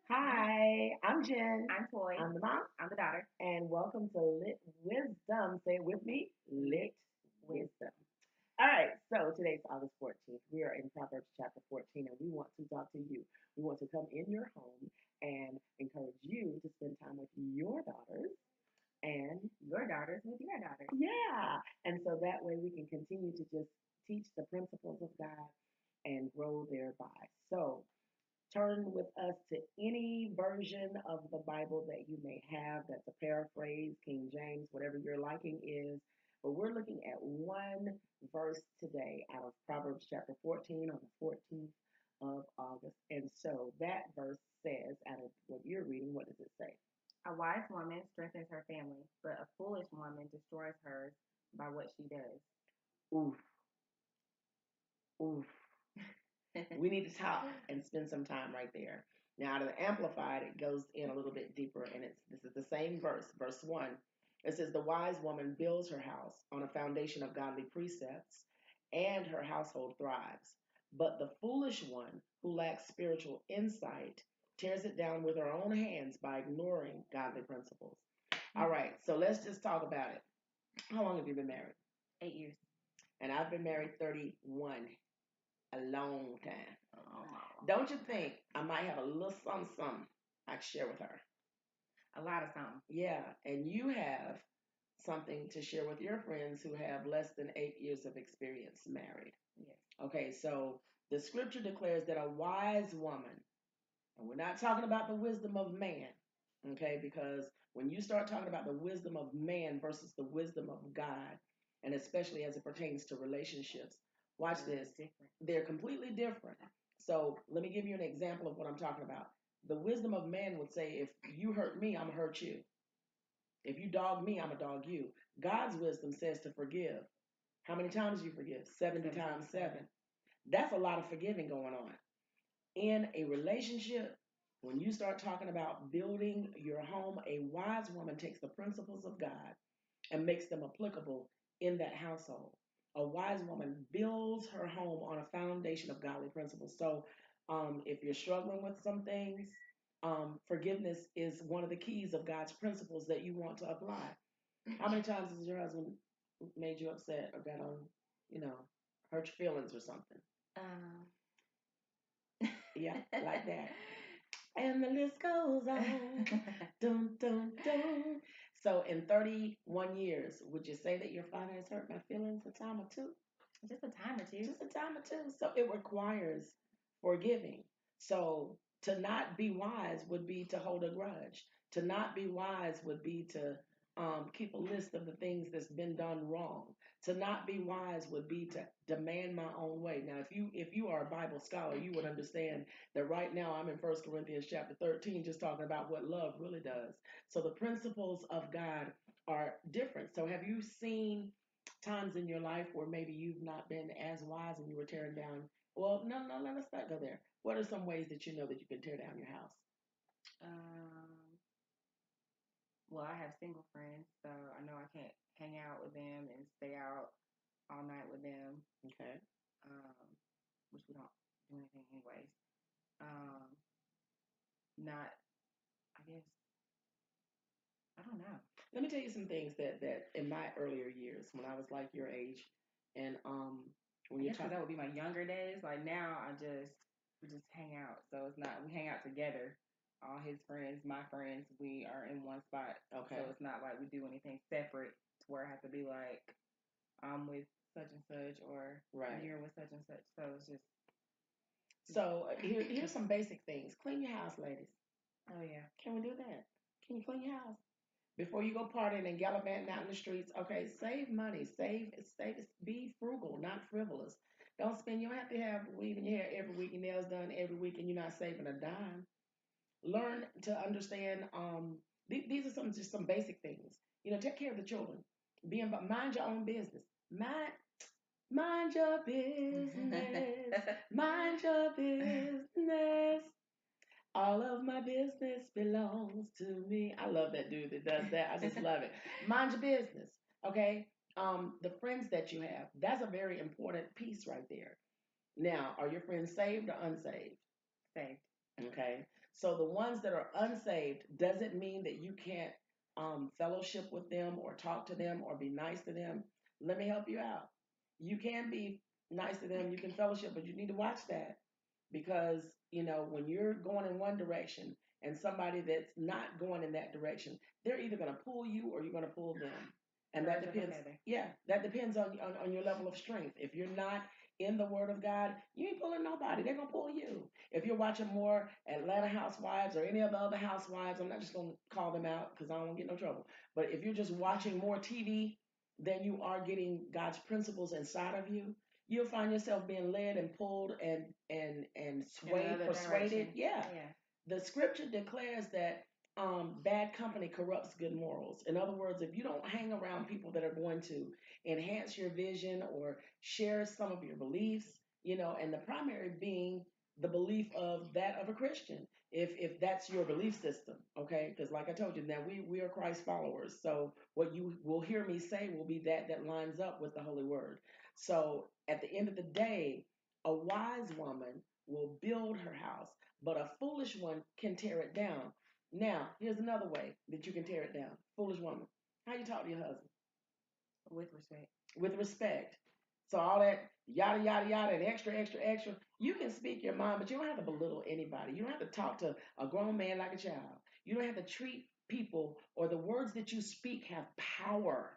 Hi, I'm Jen. I'm Toy. I'm the mom, I'm the daughter. and welcome to Lit Wisdom. Say it with me, Lit Wisdom. All right, so today's August 14th. We are in Proverbs chapter 14, and we want to talk to you. We want to come in your home and encourage you to spend time with your daughters and Your daughters with your daughters. yeah, and so that way we can continue to just teach the principles of God and grow thereby. So, turn with us to any version of the Bible that you may have. That's a paraphrase, King James, whatever your liking is. But we're looking at one verse today out of Proverbs chapter 14 on the 14th of August. And so that verse says, out of what you're reading, what does it say? A wise woman strengthens her family, but a foolish woman destroys hers by what she does. Oof, oof. We need to talk and spend some time right there. Now, out of the Amplified, it goes in a little bit deeper, and this is the same verse, verse 1. It says, "The wise woman builds her house on a foundation of godly precepts, and her household thrives. But the foolish one who lacks spiritual insight tears it down with her own hands by ignoring godly principles." All right, so let's just talk about it. How long have you been married? 8 years. And I've been married 31, a long time. Oh, Don't you think I might have a little something I can share with her? a lot of something. Yeah, and you have something to share with your friends who have less than 8 years of experience married. Yes. Okay, so the scripture declares that a wise woman, and we're not talking about the wisdom of man, okay, because when you start talking about the wisdom of man versus the wisdom of God, and especially as it pertains to relationships, watch this, Different. they're completely different. So let me give you an example of what I'm talking about. The wisdom of man would say, if you hurt me, I'm going to hurt you. If you dog me, I'm going to dog you. God's wisdom says to forgive. How many times do you forgive? 70 times 7. That's a lot of forgiving going on. In a relationship, when you start talking about building your home, a wise woman takes the principles of God and makes them applicable in that household. A wise woman builds her home on a foundation of godly principles. So, if you're struggling with some things, forgiveness is one of the keys of God's principles that you want to apply. How many times has your husband made you upset or got on, you know, hurt your feelings or something? Um, Yeah, like that. And the list goes on. Dun, dun, dun. So, in 31 years, would you say that your father has hurt my feelings a time or two? Just a time or two. Just a time or two. So, it requires forgiving. So, to not be wise would be to hold a grudge. To not be wise would be to keep a list of the things that's been done wrong. To not be wise would be to demand my own way. Now, if you are a Bible scholar, you would understand that right now I'm in First Corinthians chapter 13, just talking about what love really does. So the principles of God are different. So have you seen times in your life where maybe you've not been as wise and you were tearing down? Well, no, let's not go there. What are some ways that you know that you can tear down your house? um, well, I have single friends, so I know I can't hang out with them and stay out all night with them. Okay. Um, which we don't do anything anyways. Um, not, I guess, I don't know. Let me tell you some things that in my earlier years when I was like your age, and when I you're guess because talking, that would be my younger days. Like now, we just hang out. So it's not we hang out together. All his friends, my friends, we are in one spot. okay, So it's not like we do anything separate to where I have to be like I'm with such and such or right. you're with such and such. So it's just So here's some basic things. Clean your house, ladies. oh yeah. Can we do that? Can you clean your house? Before you go partying and gallivanting out in the streets, okay, save money, save, be frugal, not frivolous. Don't spend, you don't have to have weave in your hair every week, your nails done every week, and you're not saving a dime. Learn to understand, these are just some basic things. Take care of the children. Mind your own business. Mind your business. Mind your business. All of my business belongs to me. I love that dude that does that. I just love it. Mind your business. Okay. The friends that you have, that's a very important piece right there. Now, are your friends saved or unsaved? Saved. Okay. So the ones that are unsaved doesn't mean that you can't fellowship with them or talk to them or be nice to them. Let me help you out. You can be nice to them, you can fellowship, but you need to watch that because when you're going in one direction and somebody that's not going in that direction, they're either going to pull you or you're going to pull them, and that depends. Yeah, that depends on your level of strength. If you're not in the Word of God, you ain't pulling nobody. They're gonna pull you. If you're watching more Atlanta Housewives or any of the other housewives, I'm not just gonna call them out because I don't want to get no trouble. But if you're just watching more TV than you are getting God's principles inside of you, you'll find yourself being led and pulled and swayed, persuaded. Direction. Yeah. The scripture declares that bad company corrupts good morals. In other words, if you don't hang around people that are going to enhance your vision or share some of your beliefs, and the primary being the belief of that of a Christian, if that's your belief system, okay? Because like I told you, now we are Christ followers, so what you will hear me say will be that lines up with the Holy Word. So at the end of the day, a wise woman will build her house, but a foolish one can tear it down. Now, here's another way that you can tear it down. Foolish woman. How you talk to your husband? With respect. With respect. So all that yada yada yada and extra extra extra, you can speak your mind, but you don't have to belittle anybody. You don't have to talk to a grown man like a child. You don't have to treat people, or the words that you speak have power.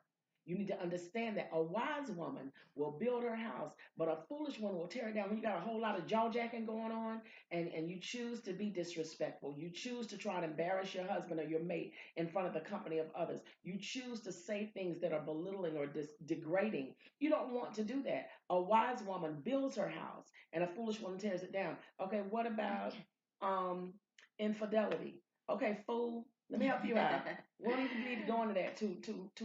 You need to understand that a wise woman will build her house, but a foolish one will tear it down. When you got a whole lot of jaw jacking going on, and you choose to be disrespectful, you choose to try to embarrass your husband or your mate in front of the company of others, you choose to say things that are belittling or degrading. You don't want to do that. A wise woman builds her house, and a foolish one tears it down. Okay, what about infidelity? Okay, fool, let me help you out. We don't even need to go into that too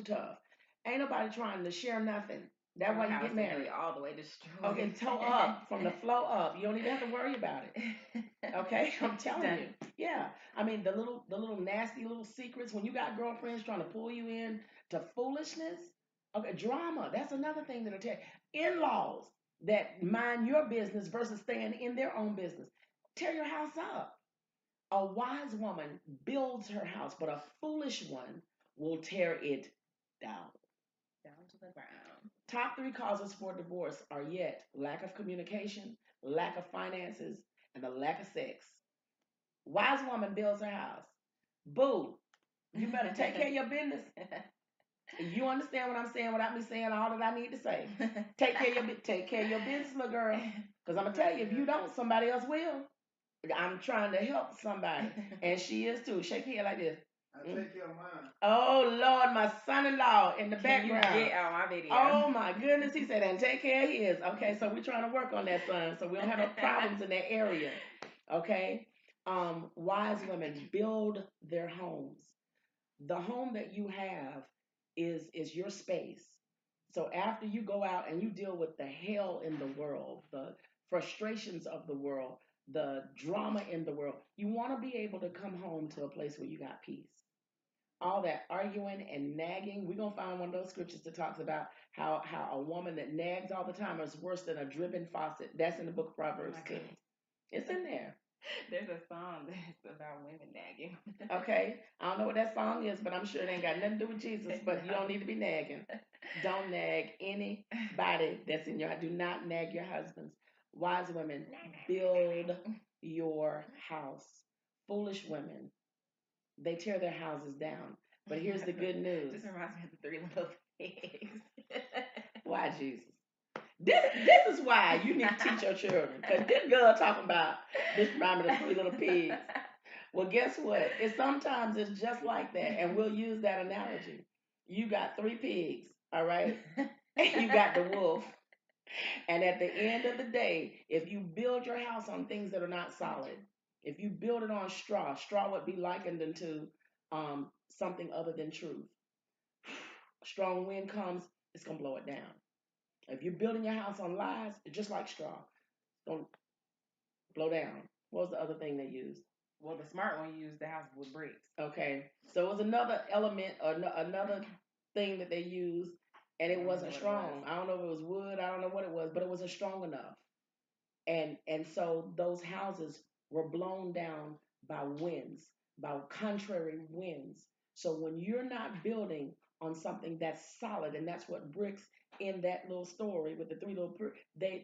tough. Ain't nobody trying to share nothing. That's why you get married. All the way destroyed. Okay, toe up from the flow up. You don't even have to worry about it. Okay, I'm telling you. Yeah, I mean the little nasty little secrets when you got girlfriends trying to pull you in to foolishness. Okay, drama. That's another thing that'll tell. In-laws that mind your business versus staying in their own business. Tear your house up. A wise woman builds her house, but a foolish one will tear it down. Down to the ground. Top 3 causes for divorce are yet lack of communication, lack of finances, and the lack of sex. Wise woman builds her house. Boo, you better take care of your business. You understand what I'm saying without me saying all that I need to say. Take care of your business, little girl. Because I'm going to tell you, if you don't, somebody else will. I'm trying to help somebody. And she is too. Shake your head like this. I take care of mine. Oh Lord, my son-in-law in the background. You get out my video. Oh my goodness, he said, and take care of his. Okay, so we're trying to work on that, son, so we don't have no problems in that area. Okay, wise women build their homes. The home that you have is your space. So after you go out and you deal with the hell in the world, the frustrations of the world, the drama in the world, you want to be able to come home to a place where you got peace. All that arguing and nagging, we're gonna find one of those scriptures that talks about how a woman that nags all the time is worse than a dripping faucet. That's in the book of Proverbs too. It's in there. There's a song that's about women nagging. Okay, I don't know what that song is, but I'm sure it ain't got nothing to do with Jesus. But you don't need to be nagging. Don't nag anybody that's in your house. Do not nag your husbands. Wise women, build your house. Foolish women, they tear their houses down. But here's the good news. This reminds me of the 3 little pigs. Why, Jesus? This is why you need to teach your children. Because this girl talking about this reminds me of the 3 little pigs. Well, guess what? Sometimes it's just like that. And we'll use that analogy. You got 3 pigs, all right? And you got the wolf. And at the end of the day, if you build your house on things that are not solid, if you build it on straw would be likened into something other than truth. Strong wind comes, it's going to blow it down. If you're building your house on lies, it's just like straw. Don't blow down. What was the other thing they used? Well, the smart one used the house with bricks. Okay. So it was another element or another thing that they used, and it wasn't strong. I don't know if it was wood. I don't know what it was, but it wasn't strong enough. And so those houses were blown down by winds, by contrary winds. So when you're not building on something that's solid, and that's what bricks in that little story with the three little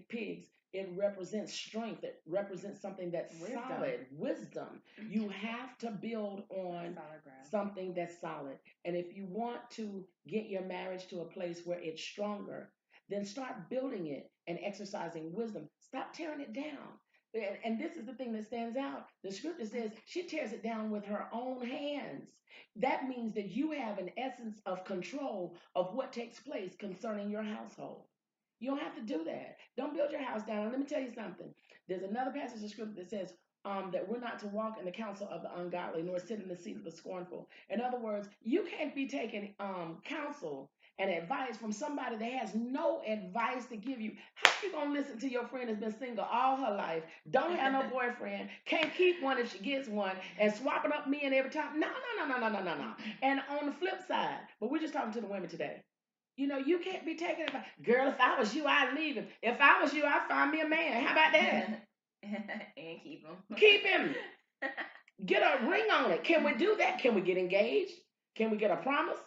pigs, it represents strength. It represents something that's solid, wisdom. You have to build on something that's solid. And if you want to get your marriage to a place where it's stronger, then start building it and exercising wisdom. Stop tearing it down. And this is the thing that stands out. The scripture says she tears it down with her own hands. That means that you have an essence of control of what takes place concerning your household. You don't have to do that. Don't build your house down. And let me tell you something. There's another passage of scripture that says that we're not to walk in the counsel of the ungodly, nor sit in the seat of the scornful. In other words, you can't be taking counsel and advice from somebody that has no advice to give you. How you gonna listen to your friend that's been single all her life, don't have no boyfriend, can't keep one if she gets one, and swapping up men every time? No, no, no, no, no, no, no, no. And on the flip side, but we're just talking to the women today. You know, you can't be taking it. Girl, if I was you, I'd leave him. If I was you, I'd find me a man. How about that? And keep him. Keep him. Get a ring on it. Can we do that? Can we get engaged? Can we get a promise?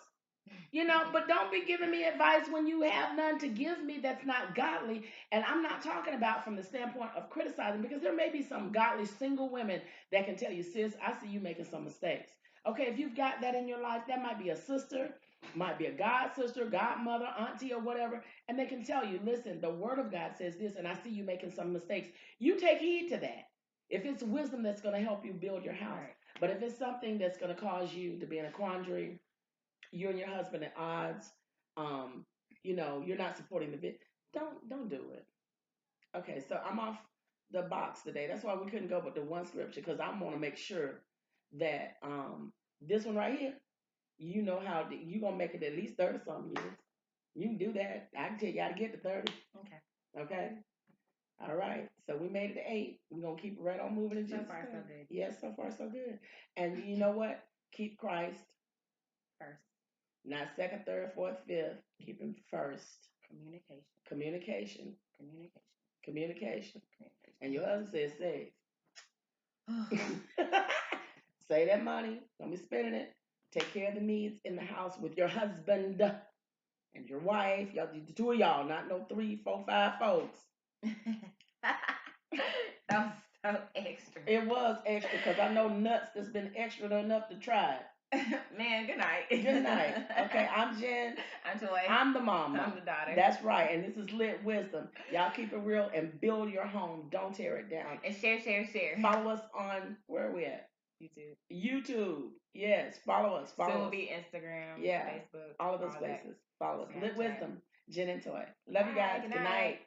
You know, but don't be giving me advice when you have none to give me that's not godly. And I'm not talking about from the standpoint of criticizing, because there may be some godly single women that can tell you, sis, I see you making some mistakes. Okay, if you've got that in your life, that might be a sister, might be a god sister, godmother, auntie, or whatever, and they can tell you, listen, the word of God says this, and I see you making some mistakes. You take heed to that. If it's wisdom that's going to help you build your house, right. But if it's something that's going to cause you to be in a quandary, you and your husband at odds, um, you know, you're not supporting the bit, don't do it. Okay, so I'm off the box today. That's why we couldn't go with the one scripture, because I want to make sure that this one right here, you know how you're gonna make it at least 30 something years. You can do that. I can tell you how to get to 30. Okay. Okay. All right. So we made it to 8. We're gonna keep it right on moving in Jesus' So far, so good. Yes, so far so good. And you know what? Keep Christ first. Not second, third, fourth, fifth. Keep him first. Communication. Communication. Communication. Communication. And your husband says save. Save that money. Don't be spending it. Take care of the needs in the house with your husband and your wife. Y'all, the two of y'all, not no 3, 4, 5 folks. That was so extra. It was extra, because I know nuts that's been extra enough to try it. Man, good night. Good night. Okay, I'm Jen. I'm Joy. I'm the mama. I'm the daughter. That's right. And this is Lit Wisdom. Y'all keep it real and build your home. Don't tear it down. And share. Follow us on, where are we at? YouTube. Yes. Follow us. So it'll be Instagram, Facebook. All of those places. Follow us. Lit Wisdom. Jen and Toy. Love you guys. Good night.